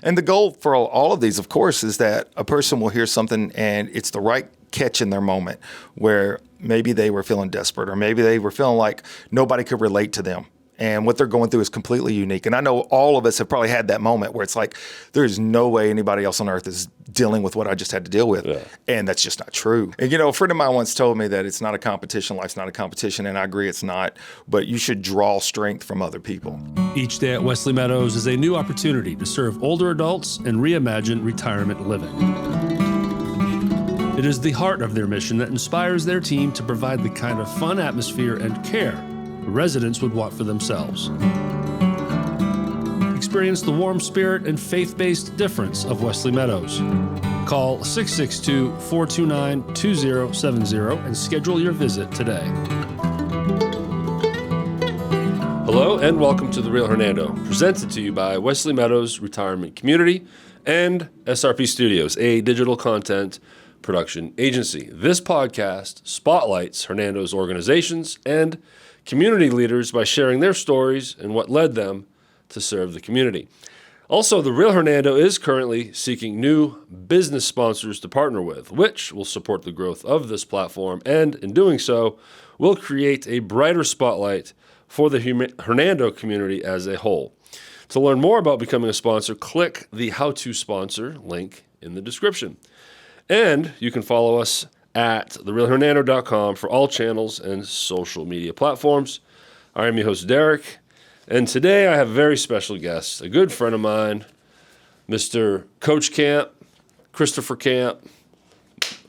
And the goal for all of these, of course, is that a person will hear something and it's the right catch in their moment where maybe they were feeling desperate or maybe they were feeling like nobody could relate to them. And what they're going through is completely unique. And I know all of us have probably had that moment where it's like, there's no way anybody else on earth is dealing with what I just had to deal with. Yeah. And that's just not true. And, a friend of mine once told me that it's not a competition. Life's not a competition. And I agree it's not. But you should draw strength from other people. Each day at Wesley Meadows is a new opportunity to serve older adults and reimagine retirement living. It is the heart of their mission that inspires their team to provide the kind of fun atmosphere and care residents would want for themselves. Experience the warm spirit and faith-based difference of Wesley Meadows. Call 662-429-2070 and schedule your visit today. Hello and welcome to The Real Hernando, presented to you by Wesley Meadows Retirement Community and SRP Studios, a digital content production agency. This podcast spotlights Hernando's organizations and community leaders by sharing their stories and what led them to serve the community. Also, The Real Hernando is currently seeking new business sponsors to partner with, which will support the growth of this platform, and in doing so, will create a brighter spotlight for the Hernando community as a whole. To learn more about becoming a sponsor, click the How to Sponsor link in the description. And you can follow us at therealhernando.com for all channels and social media platforms. I am your host, Derek, and today I have a very special guest, a good friend of mine, Mr. Coach Camp, Christopher Camp.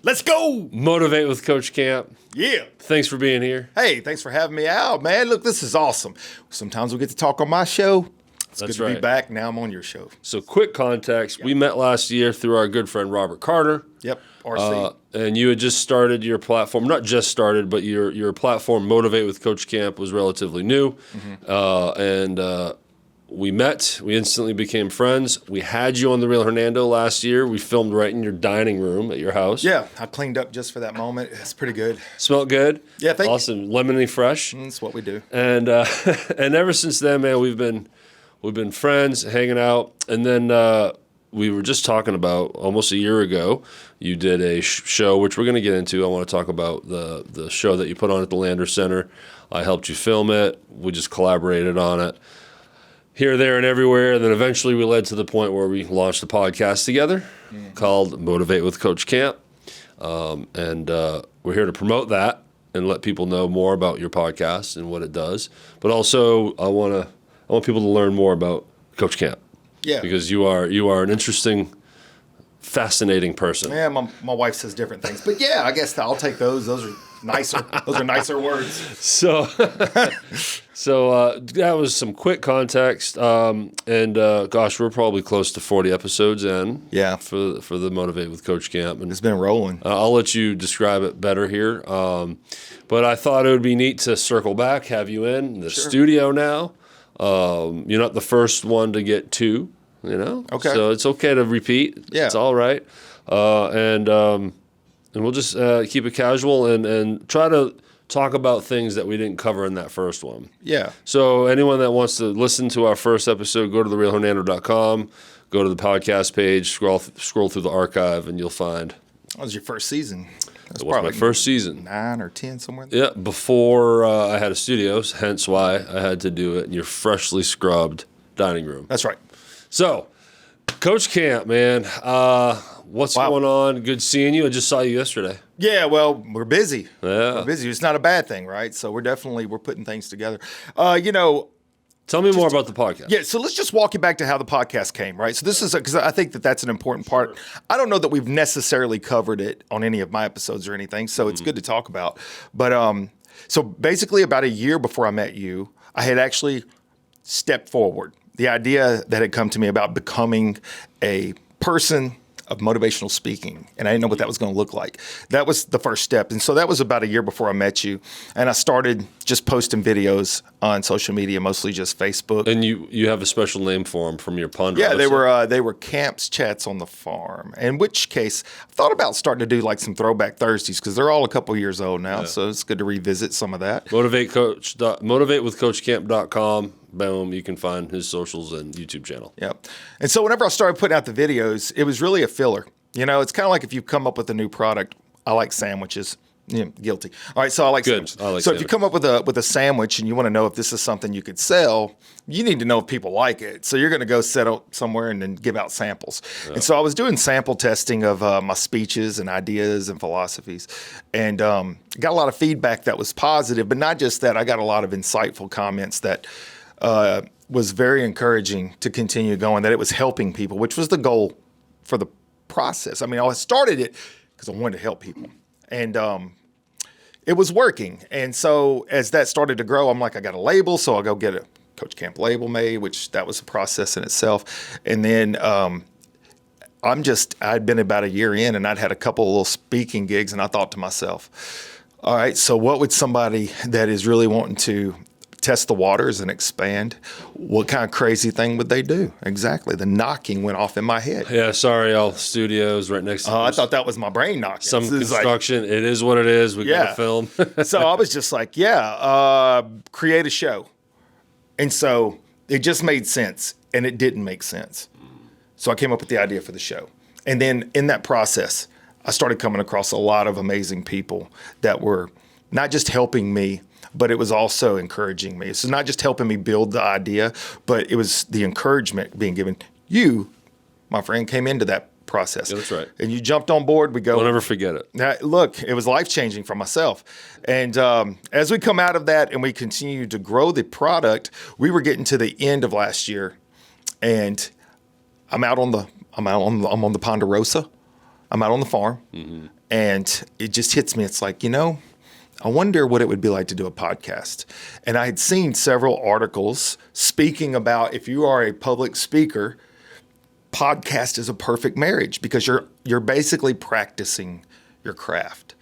Let's go! Motivate with Coach Camp. Yeah. Thanks for being here. Hey, thanks for having me out, man. Look, this is awesome. Sometimes we get to talk on my show. It's That's good to be back. Now I'm on your show. So quick context, we met last year through our good friend Robert Carter. Yep, RC. And you had just started your platform, not just started, but your platform, Motivate with Coach Camp, was relatively new. Mm-hmm. We met. We instantly became friends. We had you on The Real Hernando last year. We filmed right in your dining room at your house. Yeah, I cleaned up just for that moment. It's pretty good. Smelled good? Yeah, thank you. Awesome. Lemony fresh. That's what we do. And and ever since then, man, we've been friends, hanging out. And then we were just talking about almost a year ago, you did a show, which we're going to get into. I want to talk about the show that you put on at the Lander Center. I helped you film it. We just collaborated on it here, there, and everywhere. And then eventually we led to the point where we launched a podcast together called Motivate with Coach Camp. And we're here to promote that and let people know more about your podcast and what it does. But also I want people to learn more about Coach Camp. Yeah. Because you are an interesting, fascinating person. Yeah, my wife says different things. But yeah, I guess I'll take those. Those are nicer. Those are nicer words. So that was some quick context. Gosh, we're probably close to 40 episodes in. Yeah. For the Motivate with Coach Camp. And it's been rolling. I'll let you describe it better here. But I thought it would be neat to circle back, have you in the studio now. You're not the first one to get two, Okay. So it's okay to repeat. Yeah. It's all right. And we'll just keep it casual and try to talk about things that we didn't cover in that first one. Yeah. So anyone that wants to listen to our first episode, go to therealhernando.com, go to the podcast page, scroll through the archive, and you'll find. That was your first season. It was my first season. 9 or 10, somewhere there. Yeah, before I had a studio, hence why I had to do it in your freshly scrubbed dining room. That's right. So, Coach Camp, man, what's going on? Good seeing you. I just saw you yesterday. Yeah, well, we're busy. Yeah. We're busy. It's not a bad thing, right? So we're putting things together. Tell me more about the podcast. Yeah, so let's just walk you back to how the podcast came, right? So this is because I think that's an important part. Sure. I don't know that we've necessarily covered it on any of my episodes or anything, so it's good to talk about. But so basically about a year before I met you, I had actually stepped forward. The idea that had come to me about becoming a person of motivational speaking, and I didn't know what that was going to look like. That was the first step, and so that was about a year before I met you, and I started just posting videos on social media, mostly just Facebook. And you have a special name for them from your pond. Yeah, they were Camps Chats on the Farm, in which case I thought about starting to do like some throwback Thursdays because they're all a couple years old now, so it's good to revisit some of that. Motivate with CoachCamp.com. boom, you can find his socials and YouTube channel. Yep. And so whenever I started putting out the videos, it was really a filler. It's kind of like if you come up with a new product. I like sandwiches. Guilty. All right, so I like Good. sandwiches. I like so if you come up with a sandwich and you want to know if this is something you could sell, you need to know if people like it. So you're going to go set up somewhere and then give out samples. Yeah. And so I was doing sample testing of my speeches and ideas and philosophies, and got a lot of feedback that was positive. But not just that, I got a lot of insightful comments that was very encouraging to continue going. That it was helping people, which was the goal for the process. I mean, I started it because I wanted to help people. And it was working. And so as that started to grow, I'm like, I got a label, so I'll go get a Coach Camp label made, which that was a process in itself. And then I'd been about a year in, and I'd had a couple of little speaking gigs, and I thought to myself, all right, so what would somebody that is really wanting to test the waters and expand, what kind of crazy thing would they do? Exactly. The knocking went off in my head. Yeah, sorry, all studios right next to I thought that was my brain knocking. Some construction. It is what it is. We got to film. So I was just like, create a show. And so it just made sense, and it didn't make sense. So I came up with the idea for the show. And then in that process, I started coming across a lot of amazing people that were not just helping me, but it was also encouraging me. So not just helping me build the idea, but it was the encouragement being given. You, my friend, came into that process. Yeah, that's right. And you jumped on board. We go. I'll never forget it. Now, look, it was life-changing for myself. And as we come out of that and we continue to grow the product, we were getting to the end of last year, and I'm on the Ponderosa. I'm out on the farm, and it just hits me. It's like, I wonder what it would be like to do a podcast. And I had seen several articles speaking about, if you are a public speaker, podcast is a perfect marriage because you're basically practicing your craft.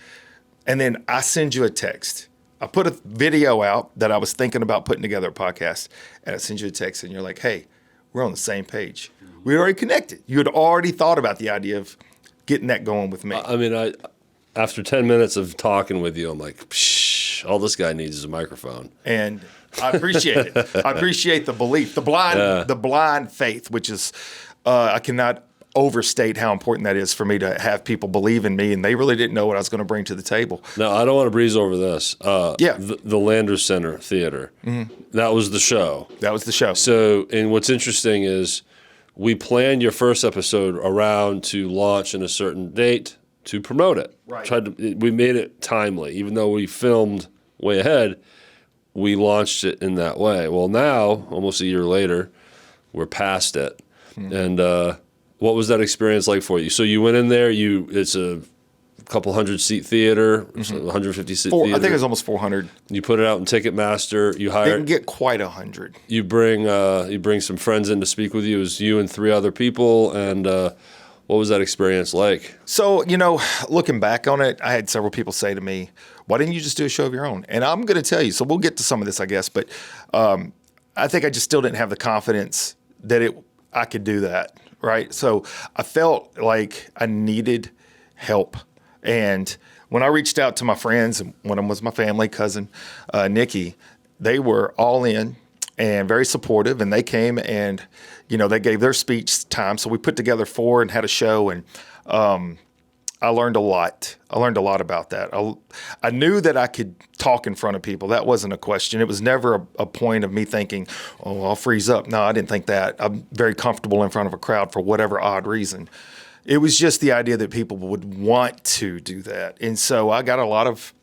And then I send you a text. I put a video out that I was thinking about putting together a podcast, and I send you a text, and you're like, hey, we're on the same page. We already connected. You had already thought about the idea of getting that going with me. I mean, after 10 minutes of talking with you, I'm like, psh, all this guy needs is a microphone. And I appreciate it. I appreciate the belief, the blind faith, which is, I cannot overstate how important that is for me to have people believe in me, and they really didn't know what I was going to bring to the table. No, I don't want to breeze over this. The Landers Center Theater, that was the show. That was the show. So, and what's interesting is we planned your first episode around to launch in a certain date to promote it. Right. We made it timely. Even though we filmed way ahead, we launched it in that way. Well, now, almost a year later, we're past it. And what was that experience like for you? So you went in there, it's a couple 100-seat theater, 150-seat theater. I think it was almost 400. You put it out in Ticketmaster. You hired. Didn't get quite 100. You bring some friends in to speak with you. It was you and 3 other people. And what was that experience like? So, looking back on it, I had several people say to me, why didn't you just do a show of your own? And I'm going to tell you, so we'll get to some of this, I guess, but I think I just still didn't have the confidence that I could do that, right? So I felt like I needed help. And when I reached out to my friends, and one of them was my family cousin, Nikki, they were all in and very supportive, and they came and, they gave their speech time. So we put together 4 and had a show, and I learned a lot. I learned a lot about that. I knew that I could talk in front of people. That wasn't a question. It was never a point of me thinking, oh, I'll freeze up. No, I didn't think that. I'm very comfortable in front of a crowd for whatever odd reason. It was just the idea that people would want to do that. And so I got a lot of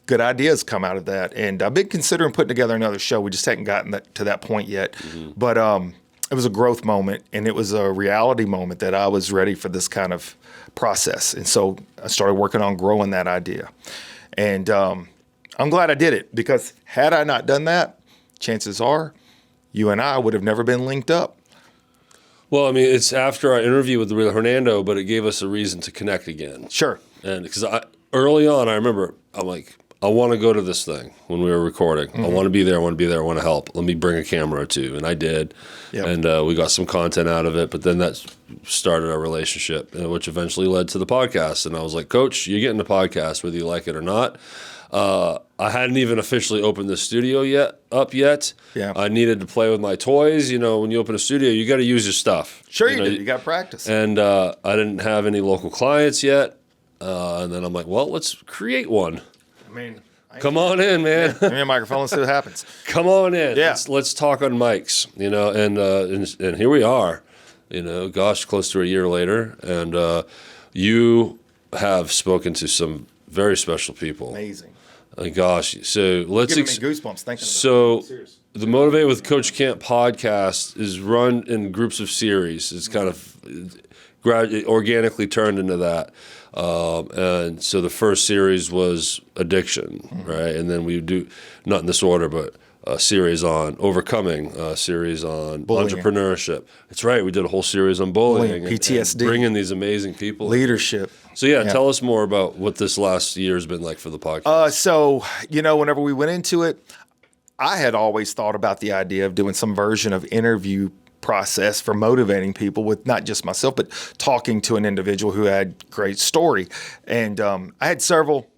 good ideas come out of that. And I've been considering putting together another show. We just hadn't gotten to that point yet. But it was a growth moment, and it was a reality moment that I was ready for this kind of process. And so I started working on growing that idea. And I'm glad I did it, because had I not done that, chances are you and I would have never been linked up. Well, I mean, it's after our interview with the real Hernando, but it gave us a reason to connect again. Sure. And because early on, I remember, I'm like, I want to go to this thing when we were recording. I want to be there. I want to be there. I want to help. Let me bring a camera or 2. And I did. Yep. And we got some content out of it. But then that started our relationship, which eventually led to the podcast. And I was like, Coach, you're getting the podcast, whether you like it or not. I hadn't even officially opened the studio yet. Yeah. I needed to play with my toys. You know, when you open a studio, you got to use your stuff. Sure you do. You got to practice. And I didn't have any local clients yet. And then I'm like, well, let's create one. I mean, come on in, man. Give me a microphone. Let's see what happens. Come on in. Yeah. Let's talk on mics. You know, and here we are. You know, gosh, close to a year later, and you have spoken to some very special people. Amazing. Gosh, so let's Giving me goosebumps thinking about it. So the Motivate with Coach Camp podcast is run in groups of series. It's kind of organically turned into that. And so the first series was addiction, right? And then we do, not in this order, but a series on overcoming, a series on bullying. Entrepreneurship. That's right. We did a whole series on bullying, PTSD, and bringing these amazing people. Leadership. So tell us more about what this last year has been like for the podcast. So, whenever we went into it, I had always thought about the idea of doing some version of interview process for motivating people with not just myself, but talking to an individual who had great story. And I had several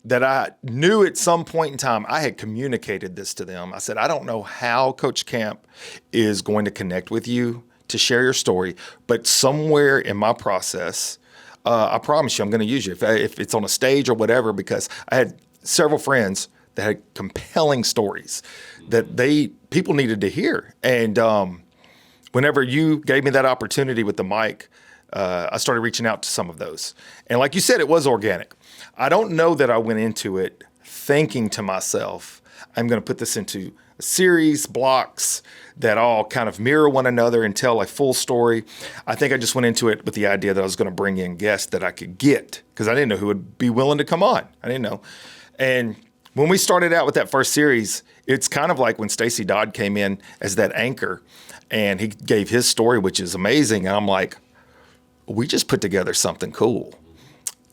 that I knew at some point in time. I had communicated this to them. I said, I don't know how Coach Camp is going to connect with you to share your story, but somewhere in my process, I promise you I'm going to use you if it's on a stage or whatever, because I had several friends that had compelling stories that people needed to hear. And whenever you gave me that opportunity with the mic, I started reaching out to some of those. And like you said, it was organic. I don't know that I went into it thinking to myself, I'm going to put this into a series, blocks that all kind of mirror one another and tell a full story. I think I just went into it with the idea that I was going to bring in guests that I could get, because I didn't know who would be willing to come on. I didn't know. And when we started out with that first series, it's kind of like when Stacey Dodd came in as that anchor and he gave his story, which is amazing. And I'm like, we just put together something cool.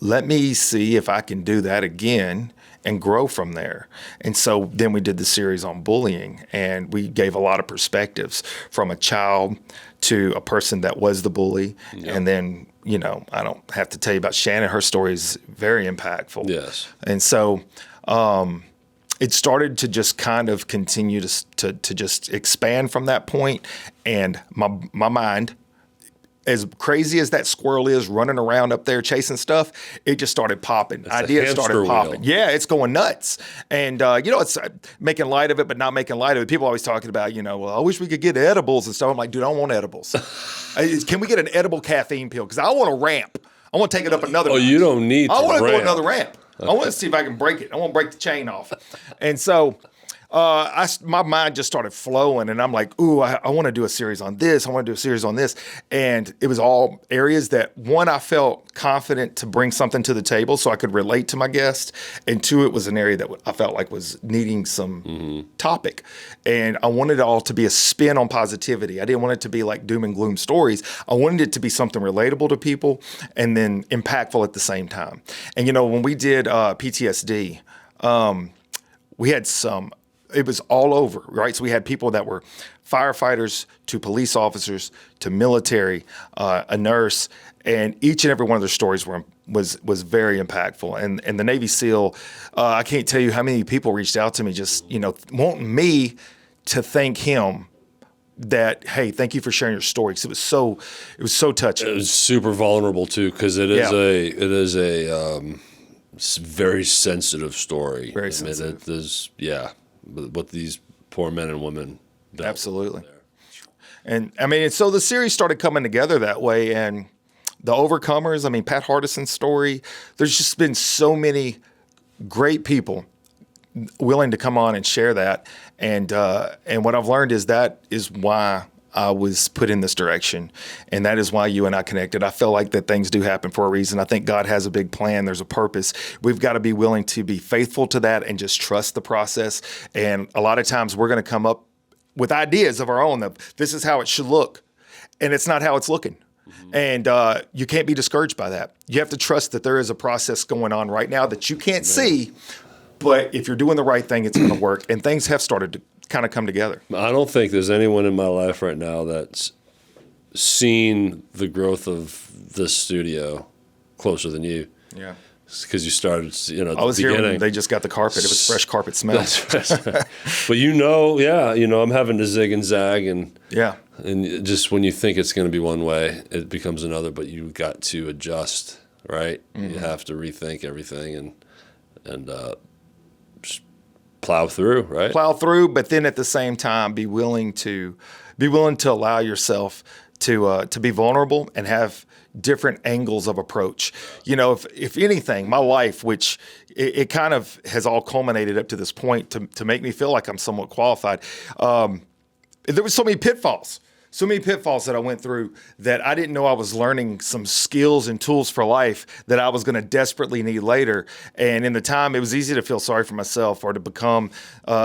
Let me see if I can do that again and grow from there. And so then we did the series on bullying, and we gave a lot of perspectives from a child to a person that was the bully. Yep. And then, I don't have to tell you about Shannon. Her story is very impactful. Yes. And so it started to just kind of continue to just expand from that point. And my mind, as crazy as that squirrel is running around up there chasing stuff, it just started popping. Ideas started popping. Wheel. Yeah, it's going nuts. And, it's making light of it, but not making light of it. People always talking about, well, I wish we could get edibles and stuff. I'm like, dude, I don't want edibles. Can we get an edible caffeine pill? Because I want a ramp. I want to take it up another notch. You don't need I want to go another ramp. I want to see if I can break it. I want to break the chain off. And so my mind just started flowing, and I'm like, ooh, I want to do a series on this. I want to do a series on this. And it was all areas that, one, I felt confident to bring something to the table so I could relate to my guest. And two, it was an area that I felt like was needing some topic. And I wanted it all to be a spin on positivity. I didn't want it to be like doom and gloom stories. I wanted it to be something relatable to people and then impactful at the same time. And, when we did PTSD, we had it was all over, right? So we had people that were firefighters to police officers to military, a nurse, and each and every one of their stories was very impactful. And the Navy SEAL, I can't tell you how many people reached out to me just, wanting me to thank him that, hey, thank you for sharing your story. 'Cause it was so touching. It was super vulnerable too, because it is a very sensitive story. Very sensitive. What these poor men and women dealt Absolutely. And so the series started coming together that way, and the overcomers, Pat Hardison's story, there's just been so many great people willing to come on and share that. And what I've learned is that is why I was put in this direction. And that is why you and I connected. I feel like that things do happen for a reason. I think God has a big plan. There's a purpose. We've got to be willing to be faithful to that and just trust the process. And a lot of times we're going to come up with ideas of our own of this is how it should look. And it's not how it's looking. And you can't be discouraged by that. You have to trust that there is a process going on right now that you can't see. But if you're doing the right thing, it's going to work. And things have started to kind of come together. I don't think there's anyone in my life right now that's seen the growth of this studio closer than you. Yeah. because you started, I was here when they just got the carpet. It was fresh carpet smell. But I'm having to zig and zag, and just when you think it's going to be one way, it becomes another. But you've got to adjust, right? Mm-hmm. You have to rethink everything and just plow through, right? Plow through, but then at the same time, be willing to allow yourself to be vulnerable and have different angles of approach. If anything, my life, which it kind of has all culminated up to this point to make me feel like I'm somewhat qualified. There was so many pitfalls that I went through that I didn't know I was learning some skills and tools for life that I was going to desperately need later. And in the time, it was easy to feel sorry for myself or to become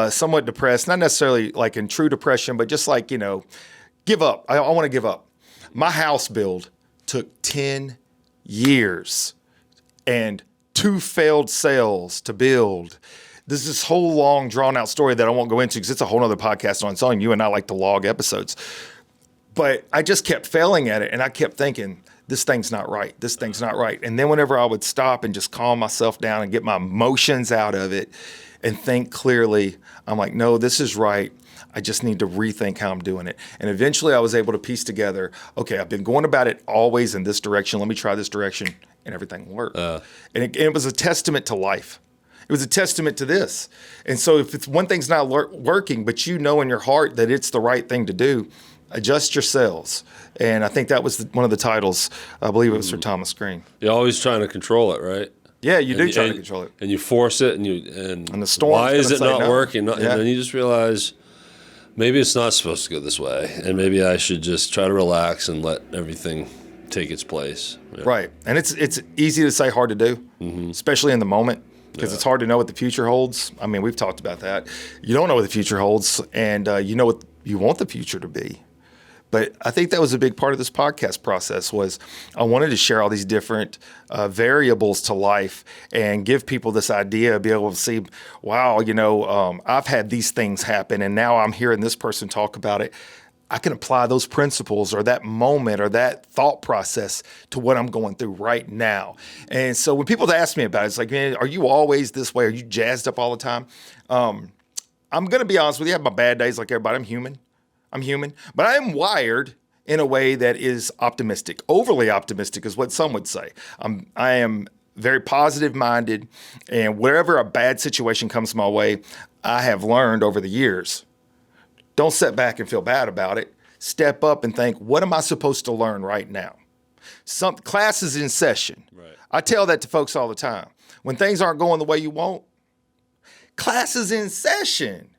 somewhat depressed, not necessarily like in true depression, but just like, give up. I want to give up. My house build took 10 years and 2 failed sales to build. There's this whole long, drawn-out story that I won't go into because it's a whole other podcast on its own. You and I like to log episodes. But I just kept failing at it, and I kept thinking, this thing's not right. This thing's not right. And then whenever I would stop and just calm myself down and get my emotions out of it and think clearly, I'm like, no, this is right. I just need to rethink how I'm doing it. And eventually I was able to piece together, okay, I've been going about it always in this direction. Let me try this direction, and everything worked. And it was a testament to life. It was a testament to this. And so if it's one thing's not working, but you know in your heart that it's the right thing to do, adjust your sails. And I think that was one of the titles. I believe it was for Thomas Green. You're always trying to control it, right? Yeah, you do try to control it. And you force it, and the storm. Why is it not working? And then you just realize, maybe it's not supposed to go this way, and maybe I should just try to relax and let everything take its place. Yeah. Right, and it's easy to say, hard to do, especially in the moment, because it's hard to know what the future holds. I mean, we've talked about that. You don't know what the future holds, and you know what you want the future to be. But I think that was a big part of this podcast process was I wanted to share all these different variables to life and give people this idea, be able to see, wow, I've had these things happen, and now I'm hearing this person talk about it. I can apply those principles or that moment or that thought process to what I'm going through right now. And so when people ask me about it, it's like, man, are you always this way? Are you jazzed up all the time? I'm going to be honest with you. I have my bad days like everybody. I'm human, but I am wired in a way that is optimistic. Overly optimistic is what some would say. I am very positive minded, and wherever a bad situation comes my way, I have learned over the years, don't sit back and feel bad about it. Step up and think, what am I supposed to learn right now? Some class is in session. Right. I tell that to folks all the time. When things aren't going the way you want, class is in session.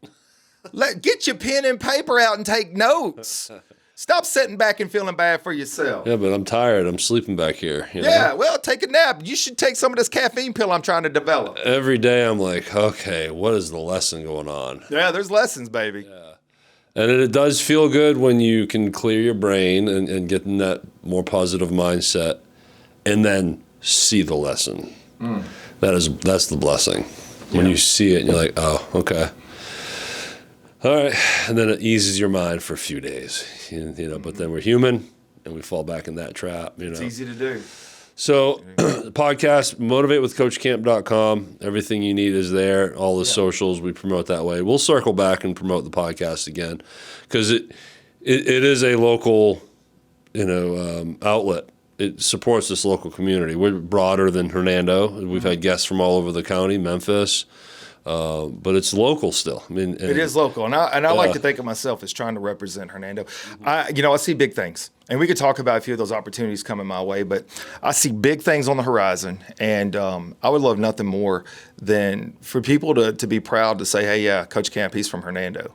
Get your pen and paper out and take notes. Stop sitting back and feeling bad for yourself. Yeah, but I'm tired. I'm sleeping back here. Well, take a nap. You should take some of this caffeine pill I'm trying to develop. Every day I'm like, okay, what is the lesson going on? Yeah, there's lessons, baby. Yeah. And it does feel good when you can clear your brain and get in that more positive mindset and then see the lesson. That's the blessing. When you see it and you're like, oh, okay. All right, and then it eases your mind for a few days, but then we're human, and we fall back in that trap, It's easy to do. So, the podcast, motivatewithcoachcamp.com, everything you need is there, all the socials, we promote that way. We'll circle back and promote the podcast again, because it is a local, outlet. It supports this local community. We're broader than Hernando. We've had guests from all over the county, Memphis. But it's local still. I mean, it is local, and I like to think of myself as trying to represent Hernando. I see big things, and we could talk about a few of those opportunities coming my way. But I see big things on the horizon, and I would love nothing more than for people to be proud to say, "Hey, yeah, Coach Camp, he's from Hernando."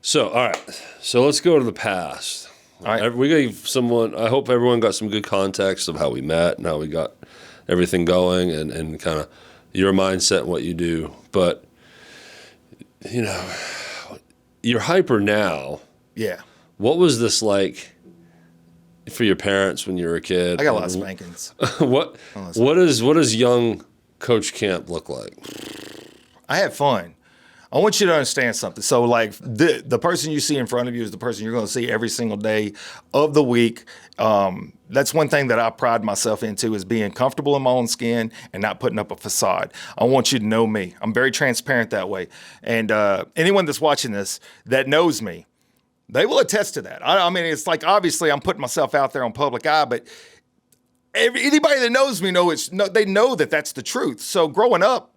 So, all right. So let's go to the past. All right. We gave someone. I hope everyone got some good context of how we met and how we got everything going, and kind of your mindset and what you do. But, you're hyper now. Yeah. What was this like for your parents when you were a kid? I got a lot of spankings. What does young Coach Camp look like? I had fun. I want you to understand something. So, like, the person you see in front of you is the person you're going to see every single day of the week. That's one thing that I pride myself into is being comfortable in my own skin and not putting up a facade. I want you to know me. I'm very transparent that way. And anyone that's watching this that knows me, they will attest to that. I mean, it's like, obviously, I'm putting myself out there on public eye, but anybody that knows me they know that that's the truth. So growing up,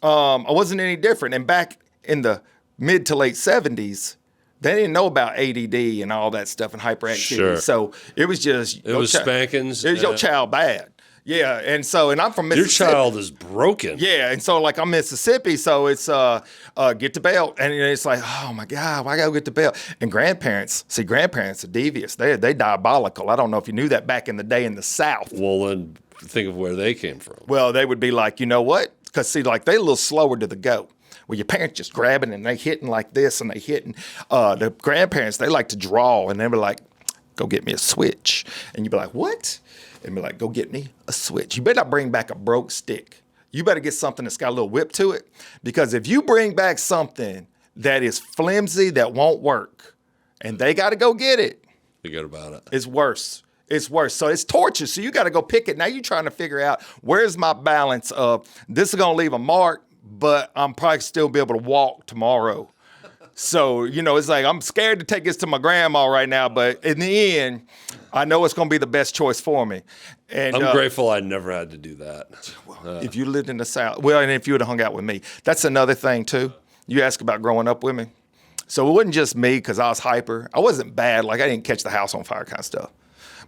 I wasn't any different. And back in the mid to late 70s, they didn't know about ADD and all that stuff and hyperactivity. Sure. So it was just spankings. It was your child bad. Yeah, and I'm from Mississippi. Your child is broken. Yeah, and so like I'm Mississippi, so it's get the belt, and it's like, oh my God, why I gotta get the belt? And grandparents are devious. They diabolical. I don't know if you knew that back in the day in the South. Well, then think of where they came from. Well, they would be like, you know what? Because see, like they a little slower to the go. Well, your parents just grabbing and they hitting like this and they hitting. The grandparents, they like to draw, and they were like, go get me a switch. And you'd be like, what? And be like, go get me a switch. You better not bring back a broke stick. You better get something that's got a little whip to it. Because if you bring back something that is flimsy, that won't work, and they got to go get it. Forget about it. It's worse. It's worse. So it's torture. So you got to go pick it. Now you're trying to figure out, where's my balance of this is going to leave a mark, but I'm probably still be able to walk tomorrow. So, it's like, I'm scared to take this to my grandma right now, but in the end, I know it's going to be the best choice for me. And I'm grateful I never had to do that. If you lived in the South, and if you would have hung out with me, that's another thing too. You ask about growing up with me. So it wasn't just me because I was hyper. I wasn't bad. Like I didn't catch the house on fire kind of stuff,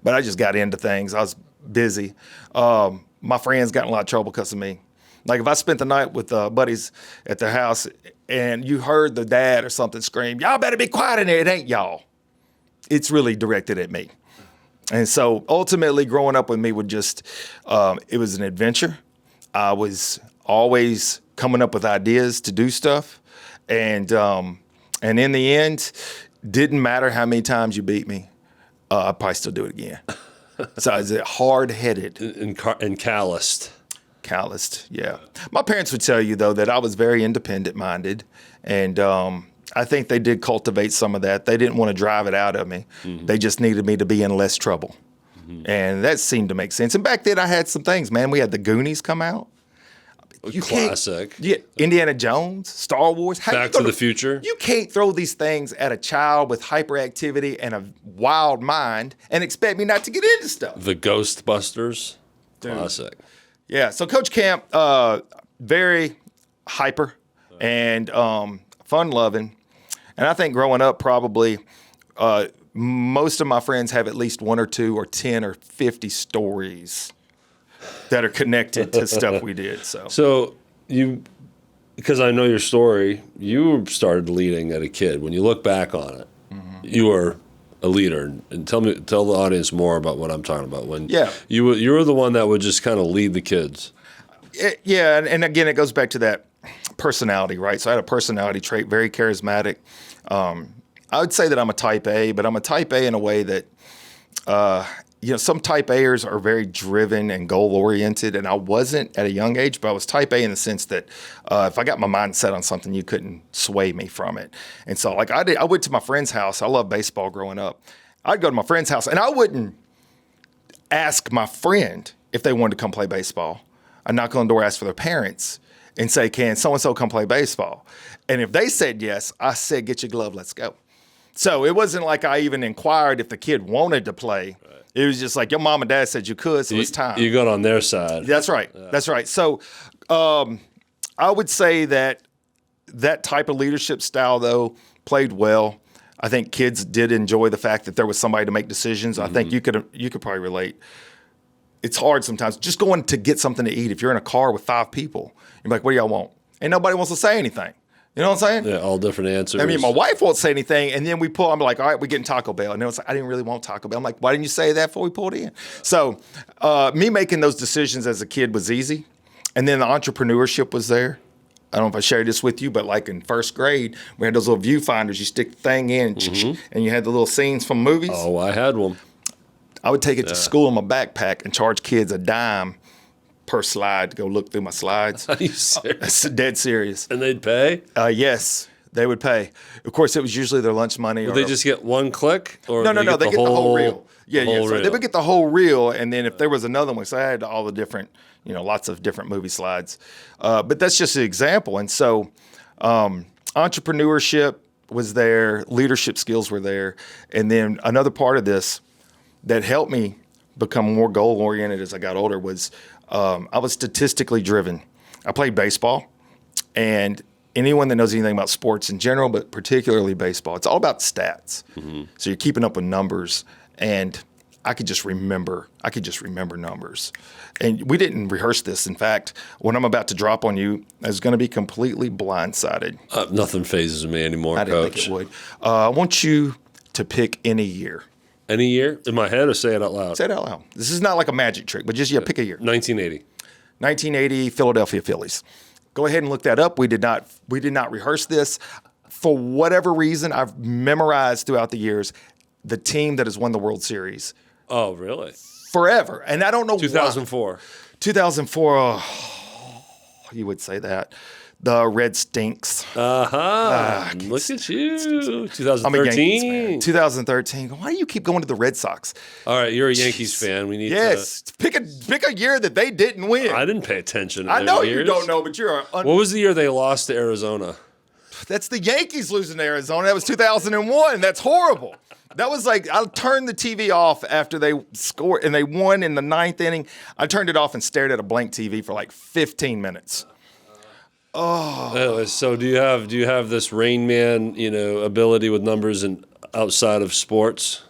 but I just got into things. I was busy. My friends got in a lot of trouble because of me. Like if I spent the night with buddies at their house and you heard the dad or something scream, y'all better be quiet in there. It ain't y'all. It's really directed at me. And so ultimately growing up with me would just, it was an adventure. I was always coming up with ideas to do stuff. And in the end, didn't matter how many times you beat me, I'd probably still do it again. So I was hard-headed. And calloused. Calloused, yeah. My parents would tell you, though, that I was very independent-minded, and I think they did cultivate some of that. They didn't want to drive it out of me. Mm-hmm. They just needed me to be in less trouble, and that seemed to make sense. And back then, I had some things, man. We had the Goonies come out. Classic. Yeah, Indiana Jones, Star Wars. Back to the Future. You can't throw these things at a child with hyperactivity and a wild mind and expect me not to get into stuff. The Ghostbusters. Dude. Classic. Yeah, so Coach Camp, very hyper and fun-loving. And I think growing up probably most of my friends have at least 1 or 2 or 10 or 50 stories that are connected to stuff we did. So because I know your story, you started leading at a kid. When you look back on it, you were a leader, and tell the audience more about what I'm talking about. When you were the one that would just kind of lead the kids. And again, it goes back to that personality, right? So I had a personality trait, very charismatic. I would say that I'm a type A, but I'm a type A in a way that, some type A's are very driven and goal oriented, and I wasn't at a young age, but I was type A in the sense that if I got my mind set on something, you couldn't sway me from it. And so like I went to my friend's house. I loved baseball growing up. I'd go to my friend's house and I wouldn't ask my friend if they wanted to come play baseball. I'd knock on the door, ask for their parents and say, can so-and-so come play baseball? And if they said yes, I said, get your glove, let's go. So it wasn't like I even inquired if the kid wanted to play. Right. It was just like your mom and dad said you could, so it's time. You got on their side. That's right. Yeah. That's right. So I would say that type of leadership style, though, played well. I think kids did enjoy the fact that there was somebody to make decisions. I think you could probably relate. It's hard sometimes just going to get something to eat. If you're in a car with 5 people, you're like, what do y'all want? And nobody wants to say anything. You know what I'm saying? Yeah, all different answers. I mean, my wife won't say anything, and then I'm like, all right, we're getting Taco Bell. And it was like, I didn't really want Taco Bell. I'm like, why didn't you say that before we pulled in? So me making those decisions as a kid was easy. And then the entrepreneurship was there. I don't know if I shared this with you, but like in first grade, we had those little viewfinders. You stick the thing in, and you had the little scenes from movies. Oh, I had one. I would take it to school in my backpack and charge kids a dime per slide to go look through my slides. Are you serious? That's dead serious. And they'd pay? Yes, they would pay. Of course, it was usually their lunch money. Would they just get one click? Or No, they get the whole reel. Yeah. So reel. they would get the whole reel, and then if there was another one, so I had all the different, lots of different movie slides. But that's just an example. And so entrepreneurship was there, leadership skills were there. And then another part of this that helped me become more goal-oriented as I got older was I was statistically driven. I played baseball, and anyone that knows anything about sports in general, but particularly baseball, it's all about stats. Mm-hmm. So you're keeping up with numbers, and I could just remember numbers. And we didn't rehearse this. In fact, what I'm about to drop on you is going to be completely blindsided. Nothing phases me anymore, I didn't Coach. think it would. I want you to pick any year. Any year? In my head, or say it out loud? Say it out loud. This is not like a magic trick, but just pick a year. 1980. 1980, Philadelphia Phillies. Go ahead and look that up. We did not rehearse this. For whatever reason, I've memorized throughout the years the team that has won the World Series. Oh, really? Forever. And I don't know 2004. why. 2004, you would say that. The Red Stinks. Look at you. 2013. I'm a Yankees fan. 2013. Why do you keep going to the Red Sox? All right, you're a Yankees fan. We need to pick a year that they didn't win. I didn't pay attention to I know years. You don't know, but you're what was the year they lost to Arizona? That's the Yankees losing to Arizona. That was 2001. That's horrible. That was like, I turned the TV off after they scored, and they won in the 9th inning. I turned it off and stared at a blank TV for like 15 minutes. Oh. So do you have this Rain Man, ability with numbers and outside of sports?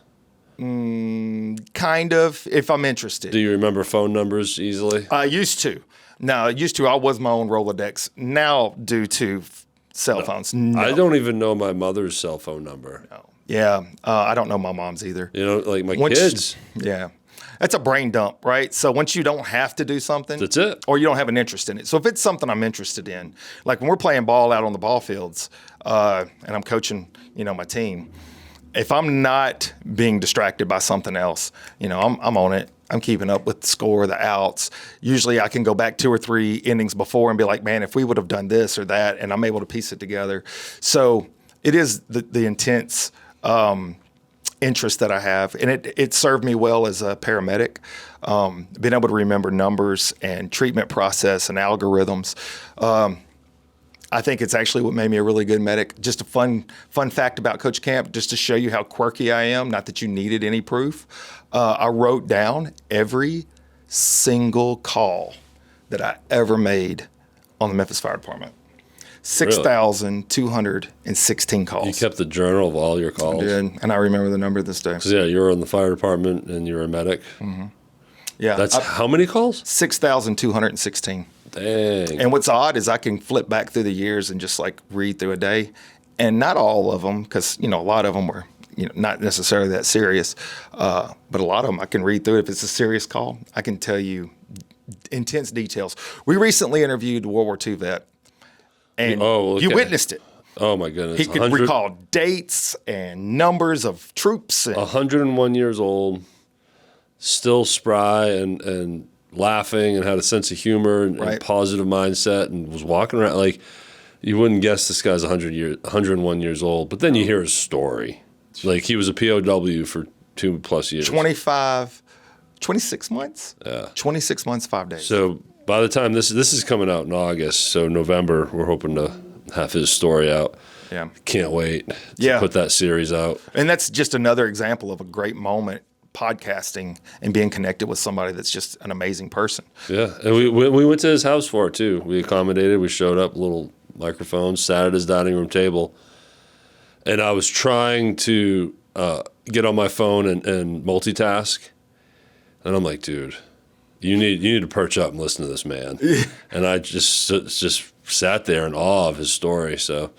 Kind of, if I'm interested. Do you remember phone numbers easily? I used to. I was my own Rolodex. Now, due to cell phones, no. I don't even know my mother's cell phone number. No. Yeah, I don't know my mom's either. Like my kids. Yeah. That's a brain dump, right? So once you don't have to do something. That's it. Or you don't have an interest in it. So if it's something I'm interested in, like when we're playing ball out on the ball fields and I'm coaching, my team, if I'm not being distracted by something else, I'm on it. I'm keeping up with the score, the outs. Usually I can go back 2 or 3 innings before and be like, man, if we would have done this or that, and I'm able to piece it together. So it is the intense interest that I have, and it served me well as a paramedic. Being able to remember numbers and treatment process and algorithms. I think it's actually what made me a really good medic. Just a fun fact about Coach Camp, just to show you how quirky I am, not that you needed any proof. I wrote down every single call that I ever made on the Memphis Fire Department. 6,216 calls. You kept the journal of all your calls? I did, and I remember the number this day. Yeah, you were in the fire department and you were a medic. Mm-hmm. Yeah. That's how many calls? 6,216. Dang. And what's odd is I can flip back through the years and just like read through a day, and not all of them, because a lot of them were not necessarily that serious, but a lot of them I can read through. If it's a serious call, I can tell you intense details. We recently interviewed a World War II vet. And you witnessed it. Oh, my goodness. He could recall dates and numbers of troops. 101 years old, still spry and laughing and had a sense of humor and positive mindset and was walking around. Like, you wouldn't guess this guy's 101 years old. But then you hear his story. Like, he was a POW for 2+ years. 26 months? Yeah. 26 months, 5 days. So by the time this is coming out in August, so November, we're hoping to have his story out. Yeah. Can't wait to put that series out. And that's just another example of a great moment, podcasting and being connected with somebody that's just an amazing person. Yeah. And we went to his house for it, too. We accommodated. We showed up, little microphones, sat at his dining room table. And I was trying to get on my phone and multitask. And I'm like, dude, you need to perch up and listen to this man. And I just sat there in awe of his story. So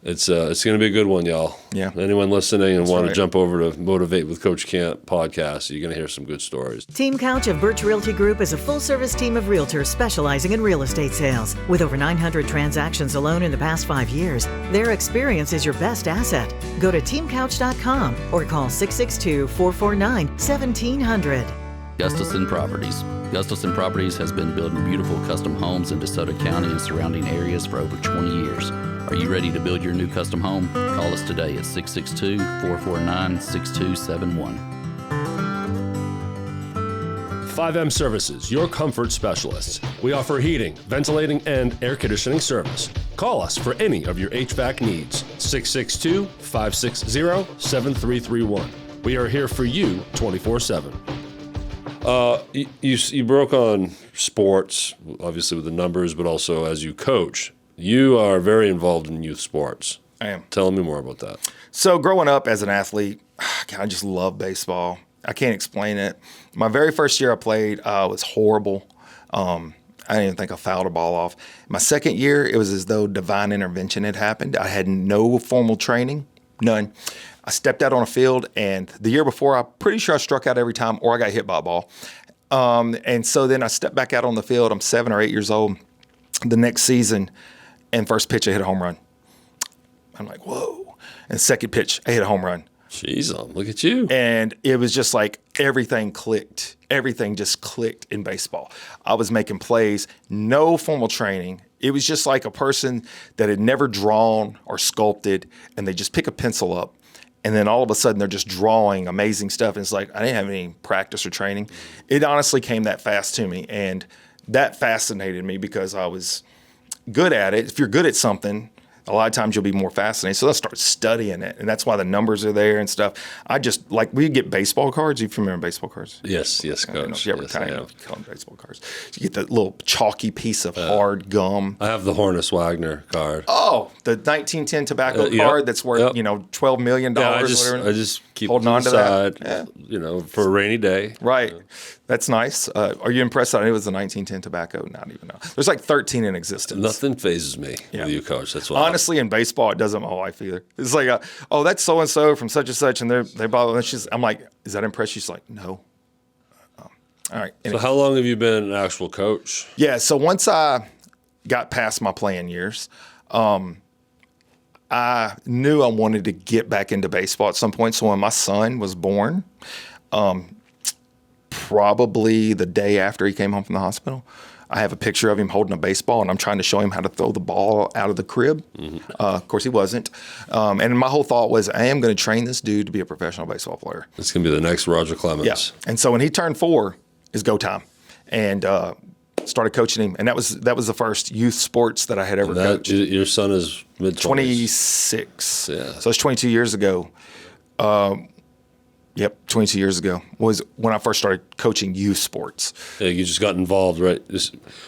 it's going to be a good one, y'all. Yeah. Anyone listening and want to jump over to Motivate with Coach Camp podcast, you're going to hear some good stories. Team Couch of Birch Realty Group is a full-service team of realtors specializing in real estate sales. With over 900 transactions alone in the past 5 years, their experience is your best asset. Go to teamcouch.com or call 662-449-1700. Gustafson Properties. Gustafson Properties has been building beautiful custom homes in DeSoto County and surrounding areas for over 20 years. Are you ready to build your new custom home? Call us today at 662-449-6271. 5M Services, your comfort specialists. We offer heating, ventilating, and air conditioning service. Call us for any of your HVAC needs. 662-560-7331. We are here for you 24/7. You broke on sports, obviously with the numbers, but also as you coach. You are very involved in youth sports. I am. Tell me more about that. So growing up as an athlete, I just love baseball. I can't explain it. My very first year I played was horrible. I didn't even think I fouled a ball off. My second year, it was as though divine intervention had happened. I had no formal training, none. I stepped out on a field, and the year before, I'm pretty sure I struck out every time or I got hit by a ball. And so then I stepped back out on the field. I'm 7 or 8 years old. The next season, and first pitch, I hit a home run. I'm like, whoa. And second pitch, I hit a home run. Jeez, look at you. And it was just like everything clicked. Everything just clicked in baseball. I was making plays, no formal training. It was just like a person that had never drawn or sculpted, and they just pick a pencil up. And then all of a sudden, they're just drawing amazing stuff. And it's like, I didn't have any practice or training. It honestly came that fast to me. And that fascinated me because I was good at it. If you're good at something, a lot of times you'll be more fascinated. So let's start studying it. And that's why the numbers are there and stuff. I just, like, we get baseball cards. You remember baseball cards? Yes, Coach. I don't know if you ever yes, kind of call them baseball cards. You get that little chalky piece of hard gum. I have the Hornus Wagner card. Oh, the 1910 tobacco Yep, card that's worth, $12 million. I or just keep holding it on to aside, that. For a rainy day. Right. That's nice. Are you impressed? I knew it was the 1910 tobacco. Not even know. There's like 13 in existence. Nothing phases me with you, Coach. That's why. Honestly, in baseball, it doesn't my wife either. It's like, that's so and so from such and such, and they blah. And I'm like, is that impressed? She's like, no. All right. So how long have you been an actual coach? Yeah. So once I got past my playing years, I knew I wanted to get back into baseball at some point. So when my son was born, probably the day after he came home from the hospital, I have a picture of him holding a baseball, and I'm trying to show him how to throw the ball out of the crib. Mm-hmm. Of course, he wasn't. And my whole thought was, I am going to train this dude to be a professional baseball player. It's going to be the next Roger Clemens. Yeah. And so when he turned 4, it's go time. And started coaching him. And that was the first youth sports that I had ever coached. Your son is mid-20s. 26. Yeah. So it's 22 years ago. 22 years ago was when I first started coaching youth sports. Yeah, you just got involved, right?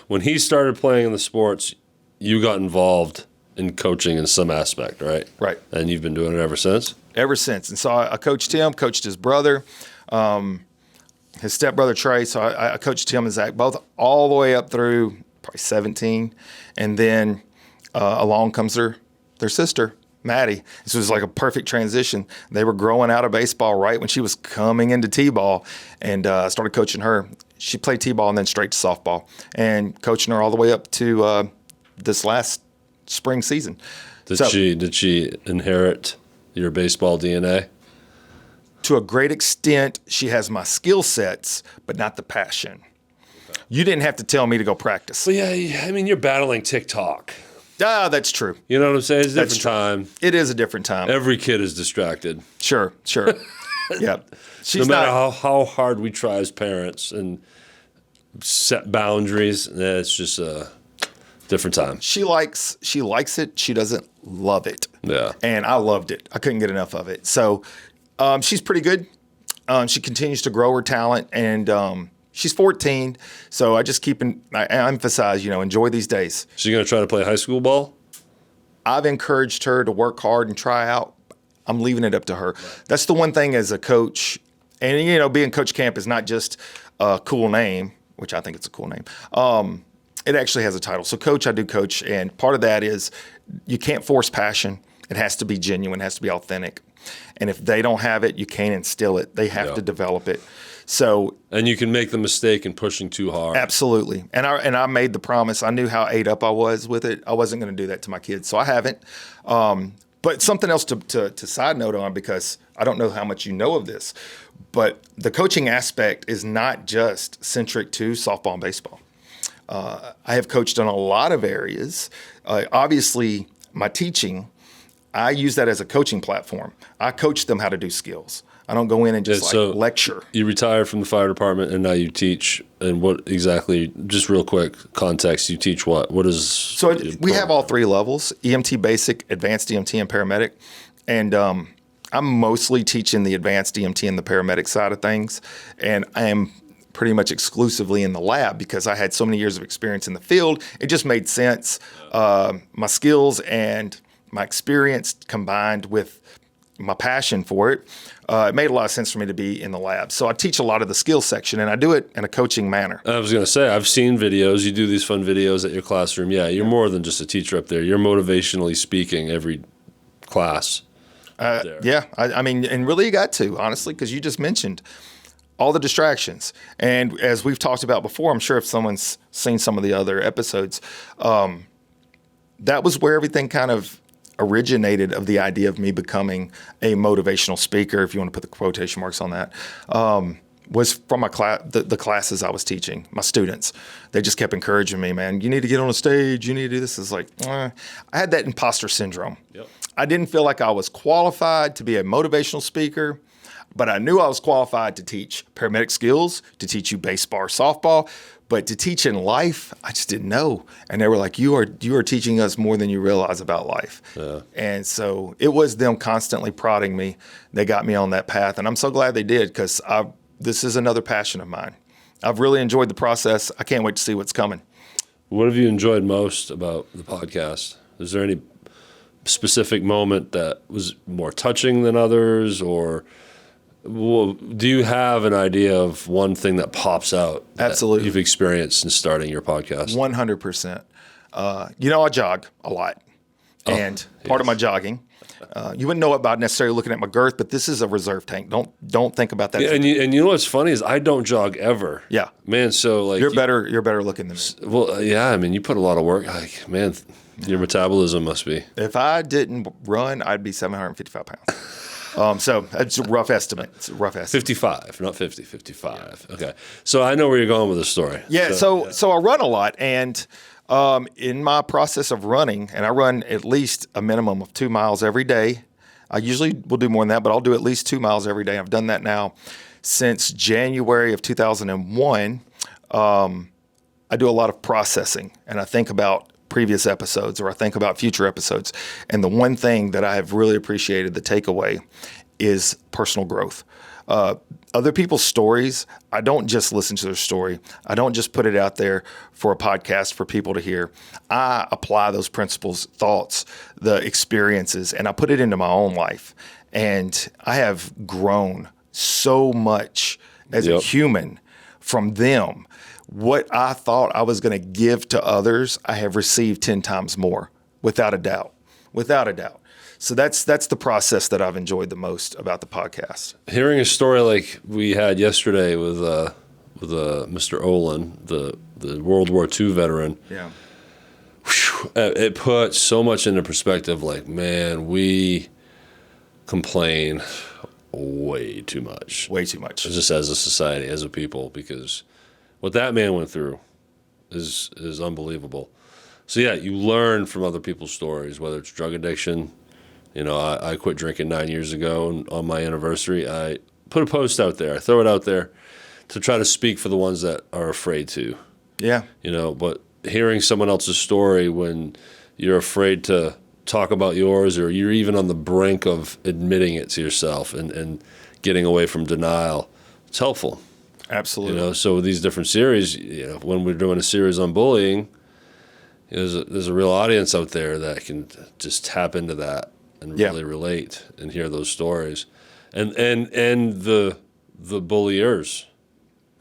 When he started playing in the sports, you got involved in coaching in some aspect, right? Right. And you've been doing it ever since? Ever since. And so I coached him, coached his brother, his stepbrother Trey. So I coached him and Zach both all the way up through probably 17. And then along comes their sister, Maddie. This was like a perfect transition. They were growing out of baseball right when she was coming into T-ball, and I started coaching her. She played T-ball and then straight to softball, and coaching her all the way up to this last spring season. Did she inherit your baseball DNA? To a great extent, she has my skill sets, but not the passion. Okay. You didn't have to tell me to go practice. Well, yeah, I mean, you're battling TikTok. Ah, that's true. You know what I'm saying? It's a different time. It is a different time. Every kid is distracted. Sure. Yeah. No matter how hard we try as parents and set boundaries, it's just a different time. She likes it. She doesn't love it. Yeah. And I loved it. I couldn't get enough of it. So she's pretty good. She continues to grow her talent, and she's 14, so I just I emphasize, enjoy these days. She's going to try to play high school ball? I've encouraged her to work hard and try out. I'm leaving it up to her. That's the one thing as a coach, and being Coach Camp is not just a cool name, which I think it's a cool name. It actually has a title. So coach, I do coach, and part of that is you can't force passion. It has to be genuine, it has to be authentic. And if they don't have it, you can't instill it. They have to develop it. And you can make the mistake in pushing too hard. Absolutely. And I made the promise. I knew how ate up I was with it. I wasn't going to do that to my kids, so I haven't. But something else to side note on, because I don't know how much you know of this, but the coaching aspect is not just centric to softball and baseball. I have coached in a lot of areas. Obviously, my teaching, I use that as a coaching platform. I coach them how to do skills. I don't go in and just lecture. You retired from the fire department and now you teach. And what exactly, just real quick context, you teach what? What is... So we have all 3 levels, EMT basic, advanced EMT, and paramedic. And I'm mostly teaching the advanced EMT and the paramedic side of things. And I am pretty much exclusively in the lab because I had so many years of experience in the field. It just made sense. My skills and my experience combined with my passion for it, it made a lot of sense for me to be in the lab. So I teach a lot of the skills section, and I do it in a coaching manner. I was going to say, I've seen videos. You do these fun videos at your classroom. Yeah, you're more than just a teacher up there. You're motivationally speaking every class. Yeah, I mean, and really you got to, honestly, because you just mentioned all the distractions. And as we've talked about before, I'm sure if someone's seen some of the other episodes, that was where everything kind of originated, of the idea of me becoming a motivational speaker, if you want to put the quotation marks on that, was from my the classes I was teaching, my students. They just kept encouraging me, man, you need to get on a stage, you need to do this. It's like, I had that imposter syndrome. Yep. I didn't feel like I was qualified to be a motivational speaker, but I knew I was qualified to teach paramedic skills, to teach you baseball or softball. But to teach in life, I just didn't know. And they were like, you are teaching us more than you realize about life. Yeah. And so it was them constantly prodding me. They got me on that path. And I'm so glad they did, because this is another passion of mine. I've really enjoyed the process. I can't wait to see what's coming. What have you enjoyed most about the podcast? Is there any specific moment that was more touching than others, or... Well, do you have an idea of one thing that pops out Absolutely. That you've experienced in starting your podcast? 100%. I jog a lot. And part of my jogging, you wouldn't know it by necessarily looking at my girth, but this is a reserve tank. Don't think about that. Yeah, and you know what's funny is I don't jog ever. Yeah. Man, so like... You're better looking than me. Well, yeah, I mean, you put a lot of work. Like, man, your metabolism must be... If I didn't run, I'd be 755 pounds. So it's a rough estimate. 55, not 50, 55. Yeah. Okay. So I know where you're going with the story. Yeah. So I run a lot, and in my process of running, and I run at least a minimum of 2 miles every day. I usually will do more than that, but I'll do at least 2 miles every day. I've done that now since January of 2001. I do a lot of processing, and I think about previous episodes, or I think about future episodes. And the one thing that I have really appreciated, the takeaway, is personal growth. Other people's stories, I don't just listen to their story. I don't just put it out there for a podcast for people to hear. I apply those principles, thoughts, the experiences, and I put it into my own life. And I have grown so much as a human from them. What I thought I was going to give to others, I have received 10 times more, without a doubt. Without a doubt. So that's the process that I've enjoyed the most about the podcast. Hearing a story like we had yesterday with Mr. Olin, the World War II veteran. Yeah. It put so much into perspective. Like, man, we complain way too much. Way too much. Just as a society, as a people, because what that man went through is unbelievable. So yeah, you learn from other people's stories, whether it's drug addiction. You know, I quit drinking 9 years ago, and on my anniversary, I put a post out there. I throw it out there to try to speak for the ones that are afraid to. Yeah. You know, but hearing someone else's story when you're afraid to talk about yours, or you're even on the brink of admitting it to yourself and getting away from denial, it's helpful. Absolutely. You know, so with these different series, you know, when we're doing a series on bullying, there's a real audience out there that can just tap into that and really relate and hear those stories, and the bulliers.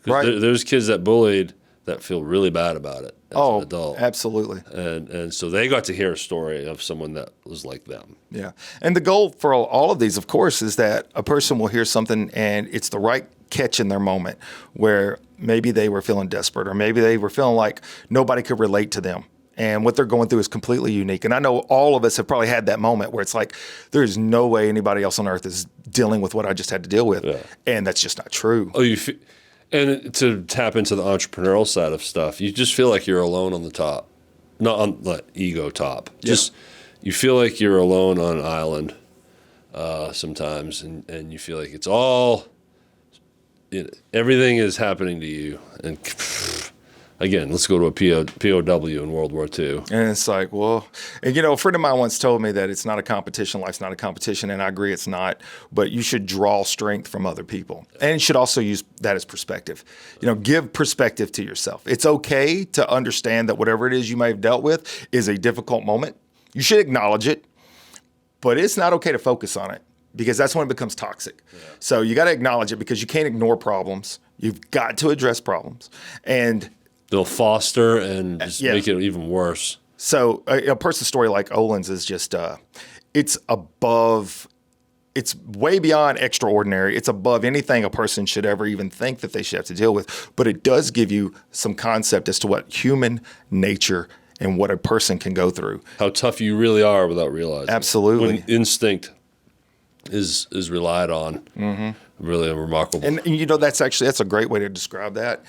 Right. There's kids that bullied that feel really bad about it as an adult. Absolutely. And so they got to hear a story of someone that was like them. Yeah. And the goal for all of these, of course, is that a person will hear something and it's the right catch in their moment, where maybe they were feeling desperate, or maybe they were feeling like nobody could relate to them. And what they're going through is completely unique. And I know all of us have probably had that moment where it's like, there's no way anybody else on earth is dealing with what I just had to deal with. Yeah. And that's just not true. Oh, and to tap into the entrepreneurial side of stuff, you just feel like you're alone on the top. Not on the ego top. Just you feel like you're alone on an island sometimes, and you feel like it's all, everything is happening to you. And again, let's go to a POW in World War II. And it's like, well, and a friend of mine once told me that it's not a competition. Life's not a competition. And I agree it's not. But you should draw strength from other people. And you should also use that as perspective. Give perspective to yourself. It's okay to understand that whatever it is you may have dealt with is a difficult moment. You should acknowledge it. But it's not okay to focus on it because that's when it becomes toxic. Yeah. So you got to acknowledge it because you can't ignore problems. You've got to address problems. And they'll foster and just make it even worse. So a person's story like Olin's is just, it's way beyond extraordinary. It's above anything a person should ever even think that they should have to deal with. But it does give you some concept as to what human nature and what a person can go through. How tough you really are without realizing. Absolutely. When instinct is relied on. Mm-hmm. Really remarkable. And that's a great way to describe that.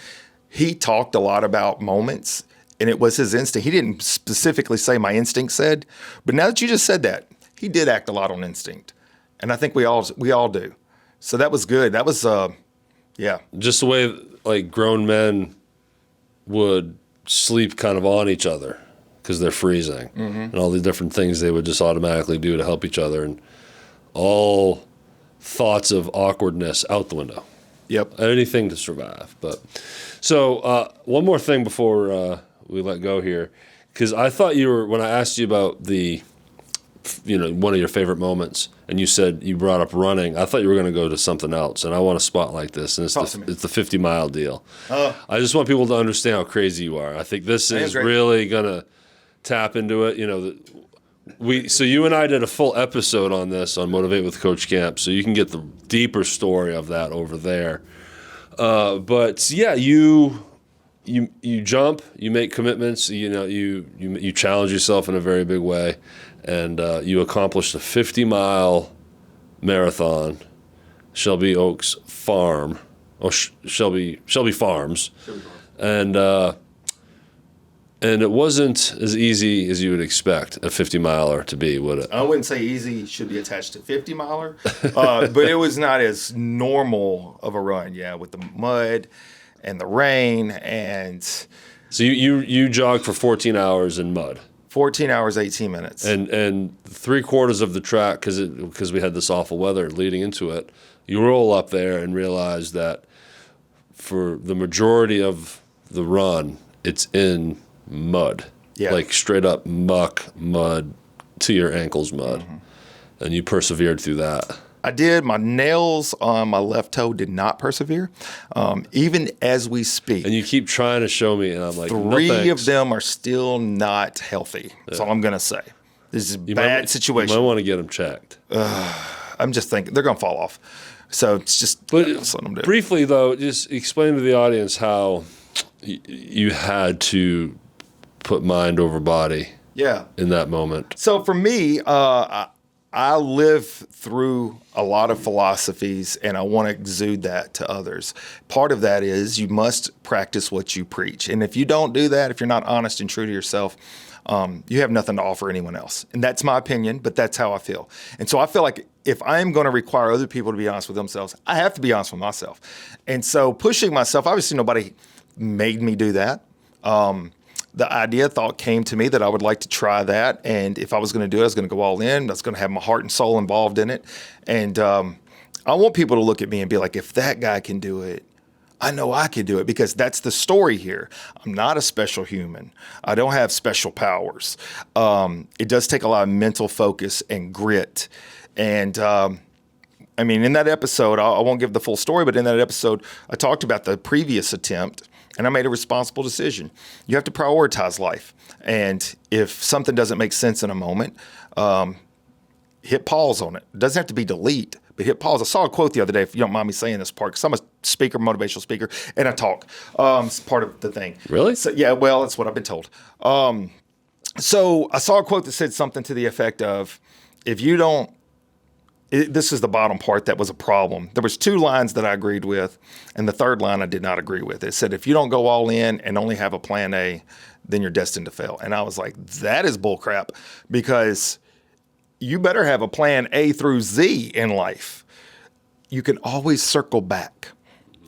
He talked a lot about moments, and it was his instinct. He didn't specifically say my instinct said, but now that you just said that, he did act a lot on instinct. And I think we all do. So that was good. That was, just the way like grown men would sleep kind of on each other because they're freezing, and all the different things they would just automatically do to help each other, and all thoughts of awkwardness out the window. Yep. Anything to survive. But so one more thing before we let go here, because I thought when I asked you about the, one of your favorite moments, and you said you brought up running, I thought you were going to go to something else, and I want to spotlight this, and it's the 50-mile deal. I just want people to understand how crazy you are. I think this is really going to tap into it. So you and I did a full episode on this on Motivate with Coach Camp, so you can get the deeper story of that over there. But yeah, you jump, you make commitments, you challenge yourself in a very big way, and you accomplished a 50-mile marathon, Shelby Oaks Farm, or Shelby Farms, and it wasn't as easy as you would expect a 50-miler to be, would it? I wouldn't say easy should be attached to 50-miler, but it was not as normal of a run, with the mud and the rain. And so you jogged for 14 hours in mud. 14 hours, 18 minutes. And 3/4 of the track, because we had this awful weather leading into it, you roll up there and realize that for the majority of the run, it's in mud, like straight up mud to your ankles mud, and you persevered through that. I did. My nails on my left toe did not persevere, even as we speak. And you keep trying to show me, and I'm like, 3 of them are still not healthy. That's all I'm going to say. This is a bad situation. You might want to get them checked. I'm just thinking they're going to fall off. So it's just let them do. Briefly, though, just explain to the audience how you had to put mind over body in that moment. So for me, I live through a lot of philosophies, and I want to exude that to others. Part of that is you must practice what you preach. And if you don't do that, if you're not honest and true to yourself, you have nothing to offer anyone else. And that's my opinion, but that's how I feel. And so I feel like if I'm going to require other people to be honest with themselves, I have to be honest with myself. And so pushing myself, obviously nobody made me do that. The thought came to me that I would like to try that. And if I was going to do it, I was going to go all in. I was going to have my heart and soul involved in it. And I want people to look at me and be like, if that guy can do it, I know I can do it, because that's the story here. I'm not a special human. I don't have special powers. It does take a lot of mental focus and grit. And in that episode, I won't give the full story, but in that episode, I talked about the previous attempt. And I made a responsible decision. You have to prioritize life. And if something doesn't make sense in a moment, hit pause on it. It doesn't have to be delete, but hit pause. I saw a quote the other day, if you don't mind me saying this part, because I'm a speaker, motivational speaker, and I talk. It's part of the thing. Really? So, yeah, well, that's what I've been told. So I saw a quote that said something to the effect of, if you don't, this is the bottom part that was a problem. There was 2 lines that I agreed with, and the third line I did not agree with. It said, if you don't go all in and only have a plan A, then you're destined to fail. And I was like, that is bullcrap, because you better have a plan A through Z in life. You can always circle back.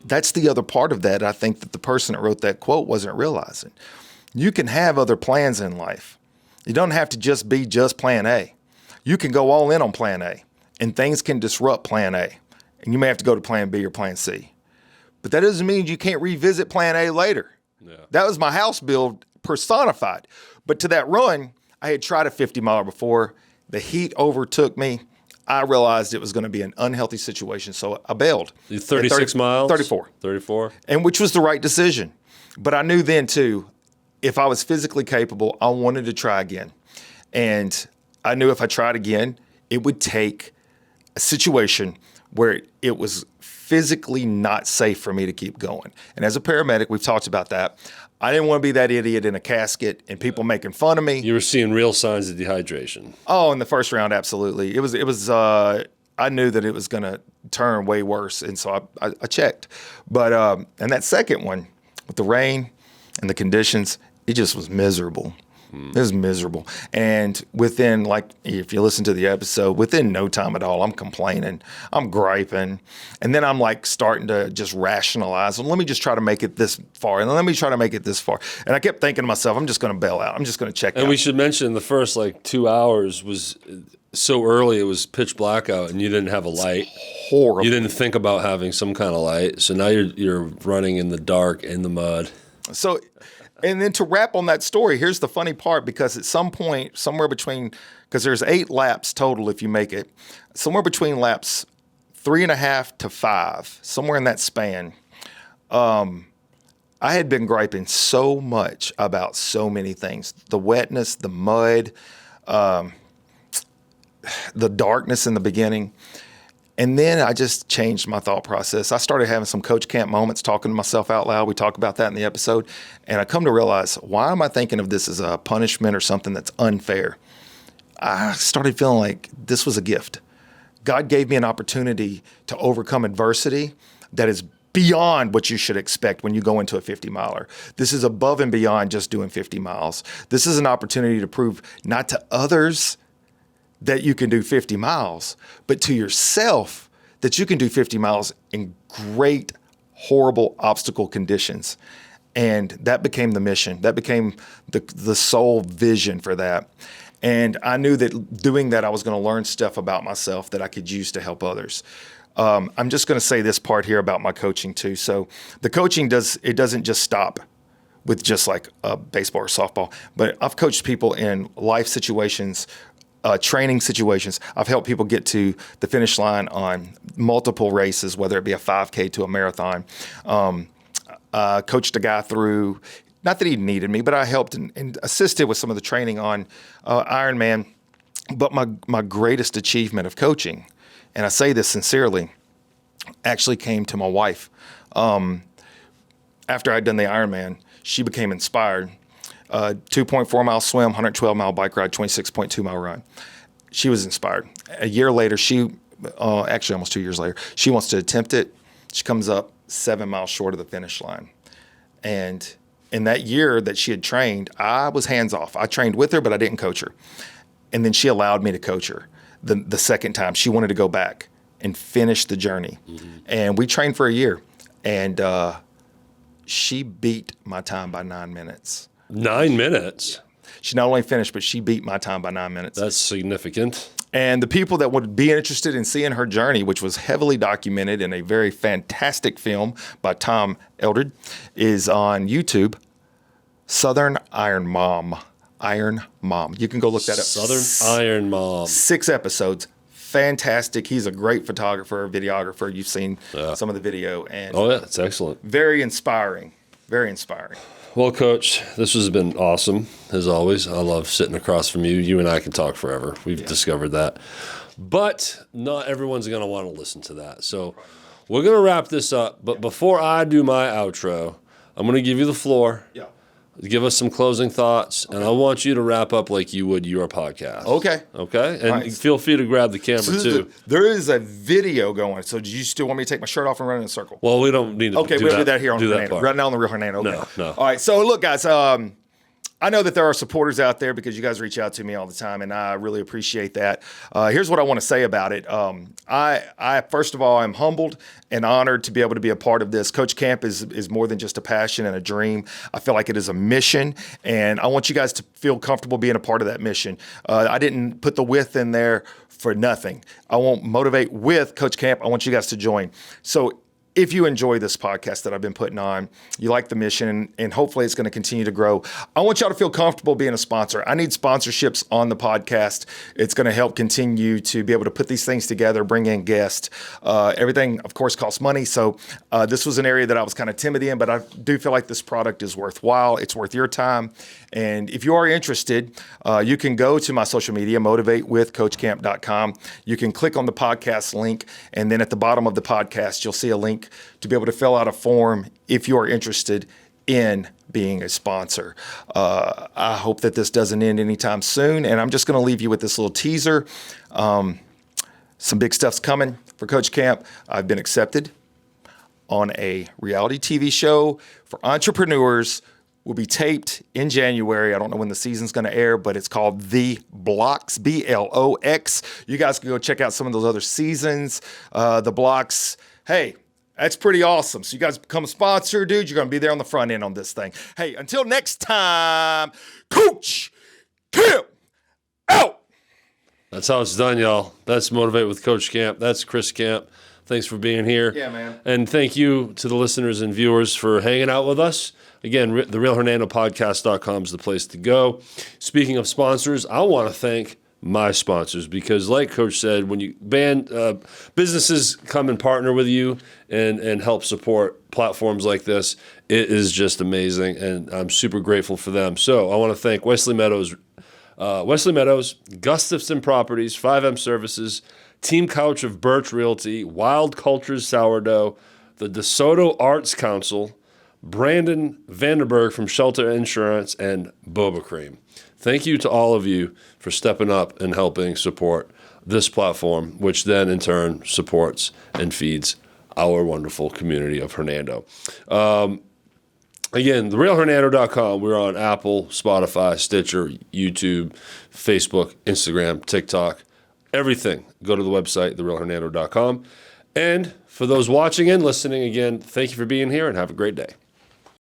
That's the other part of that. I think that the person that wrote that quote wasn't realizing. You can have other plans in life. You don't have to just be just plan A. You can go all in on plan A, and things can disrupt plan A. And you may have to go to plan B or plan C. But that doesn't mean you can't revisit plan A later. Yeah. That was my house build personified. But to that run, I had tried a 50 miler before. The heat overtook me. I realized it was going to be an unhealthy situation, so I bailed. 36 miles? 34. 34. And which was the right decision. But I knew then, too, if I was physically capable, I wanted to try again. And I knew if I tried again, it would take a situation where it was physically not safe for me to keep going. And as a paramedic, we've talked about that. I didn't want to be that idiot in a casket and people making fun of me. You were seeing real signs of dehydration. Oh, in the first round, absolutely. It was. I knew that it was going to turn way worse, and so I checked. But and that second one, with the rain and the conditions, it just was miserable. It was miserable. And within, like, if you listen to the episode, within no time at all, I'm complaining, I'm griping. And then I'm like starting to just rationalize. Well, let me just try to make it this far. And let me try to make it this far. And I kept thinking to myself, I'm just going to bail out. I'm just going to check out. And we should mention the first 2 hours was so early, it was pitch black out and you didn't have a light. It's horrible. You didn't think about having some kind of light. So now you're running in the dark, in the mud. So... And then to wrap on that story, here's the funny part, because at some point, somewhere between, because there's 8 laps total if you make it, somewhere between laps 3.5 to 5, somewhere in that span, I had been griping so much about so many things. The wetness, the mud, the darkness in the beginning. And then I just changed my thought process. I started having some coach camp moments, talking to myself out loud. We talk about that in the episode. And I come to realize, why am I thinking of this as a punishment or something that's unfair? I started feeling like this was a gift. God gave me an opportunity to overcome adversity that is beyond what you should expect when you go into a 50 miler. This is above and beyond just doing 50 miles. This is an opportunity to prove not to others that you can do 50 miles, but to yourself that you can do 50 miles in great, horrible obstacle conditions. And that became the mission. That became the sole vision for that. And I knew that doing that, I was going to learn stuff about myself that I could use to help others. I'm just going to say this part here about my coaching too. So the coaching doesn't just stop with just like baseball or softball, but I've coached people in life situations, training situations. I've helped people get to the finish line on multiple races, whether it be a 5K to a marathon. Coached a guy through, not that he needed me, but I helped and assisted with some of the training on Ironman. But my greatest achievement of coaching, and I say this sincerely, actually came to my wife. After I'd done the Ironman, she became inspired. 2.4 mile swim, 112 mile bike ride, 26.2 mile run. She was inspired. A year later, actually almost 2 years later, she wants to attempt it. She comes up 7 miles short of the finish line. And in that year that she had trained, I was hands off. I trained with her, but I didn't coach her. And then she allowed me to coach her the second time. She wanted to go back and finish the journey. Mm-hmm. And we trained for a year. And she beat my time by 9 minutes. 9 minutes? She not only finished, but she beat my time by 9 minutes. That's significant. And the people that would be interested in seeing her journey, which was heavily documented in a very fantastic film by Tom Eldred, is on YouTube, Southern Iron Mom. Iron Mom. You can go look that up. Southern Iron Mom. 6 episodes. Fantastic. He's a great photographer, videographer. You've seen some of the video. And oh, yeah, it's excellent. Very inspiring. Very inspiring. Well, Coach, this has been awesome, as always. I love sitting across from you. You and I can talk forever. We've discovered that. But not everyone's going to want to listen to that. So we're going to wrap this up. But before I do my outro, I'm going to give you the floor. Yeah. give us some closing thoughts, and I want you to wrap up like you would your podcast. Okay. Okay? And right. feel free to grab the camera, too. There is a video going. So do you still want me to take my shirt off and run in a circle? Well, we don't need to Okay, we'll do that here on Hernando. part. Right now on the Real Hernando. Okay. No. All right. So look, guys, I know that there are supporters out there because you guys reach out to me all the time, and I really appreciate that. Here's what I want to say about it. I first of all, I'm humbled and honored to be able to be a part of this. Coach Camp is more than just a passion and a dream. I feel like it is a mission, and I want you guys to feel comfortable being a part of that mission. I didn't put the with in there for nothing. I won't motivate with Coach Camp. I want you guys to join. So if you enjoy this podcast that I've been putting on, you like the mission, and hopefully it's going to continue to grow, I want y'all to feel comfortable being a sponsor. I need sponsorships on the podcast. It's going to help continue to be able to put these things together, bring in guests. Everything, of course, costs money. So this was an area that I was kind of timid in, but I do feel like this product is worthwhile. It's worth your time. And if you are interested, you can go to my social media, motivatewithcoachcamp.com. You can click on the podcast link, and then at the bottom of the podcast, you'll see a link to be able to fill out a form if you are interested in being a sponsor. I hope that this doesn't end anytime soon, and I'm just going to leave you with this little teaser. Some big stuff's coming for Coach Camp. I've been accepted on a reality TV show for entrepreneurs. Will be taped in January. I don't know when the season's going to air, but it's called The Blocks, BLOX. You guys can go check out some of those other seasons. The Blocks, hey, that's pretty awesome. So you guys become a sponsor, dude. You're going to be there on the front end on this thing. Hey, until next time, Coach Camp out. That's how it's done, y'all. That's Motivate with Coach Camp. That's Chris Camp. Thanks for being here. Yeah, man. And thank you to the listeners and viewers for hanging out with us. Again, therealhernandopodcast.com is the place to go. Speaking of sponsors, I want to thank my sponsors because, like Coach said, when you businesses come and partner with you and help support platforms like this, it is just amazing, and I'm super grateful for them. So I want to thank Wesley Meadows, Gustafson Properties, 5M Services, Team Couch of Birch Realty, Wild Cultures Sourdough, the DeSoto Arts Council, Brandon Vanderberg from Shelter Insurance, and Boba Cream. Thank you to all of you for stepping up and helping support this platform, which then in turn supports and feeds our wonderful community of Hernando. Again, therealhernando.com. We're on Apple, Spotify, Stitcher, YouTube, Facebook, Instagram, TikTok, everything. Go to the website, therealhernando.com. And for those watching and listening, again, thank you for being here and have a great day.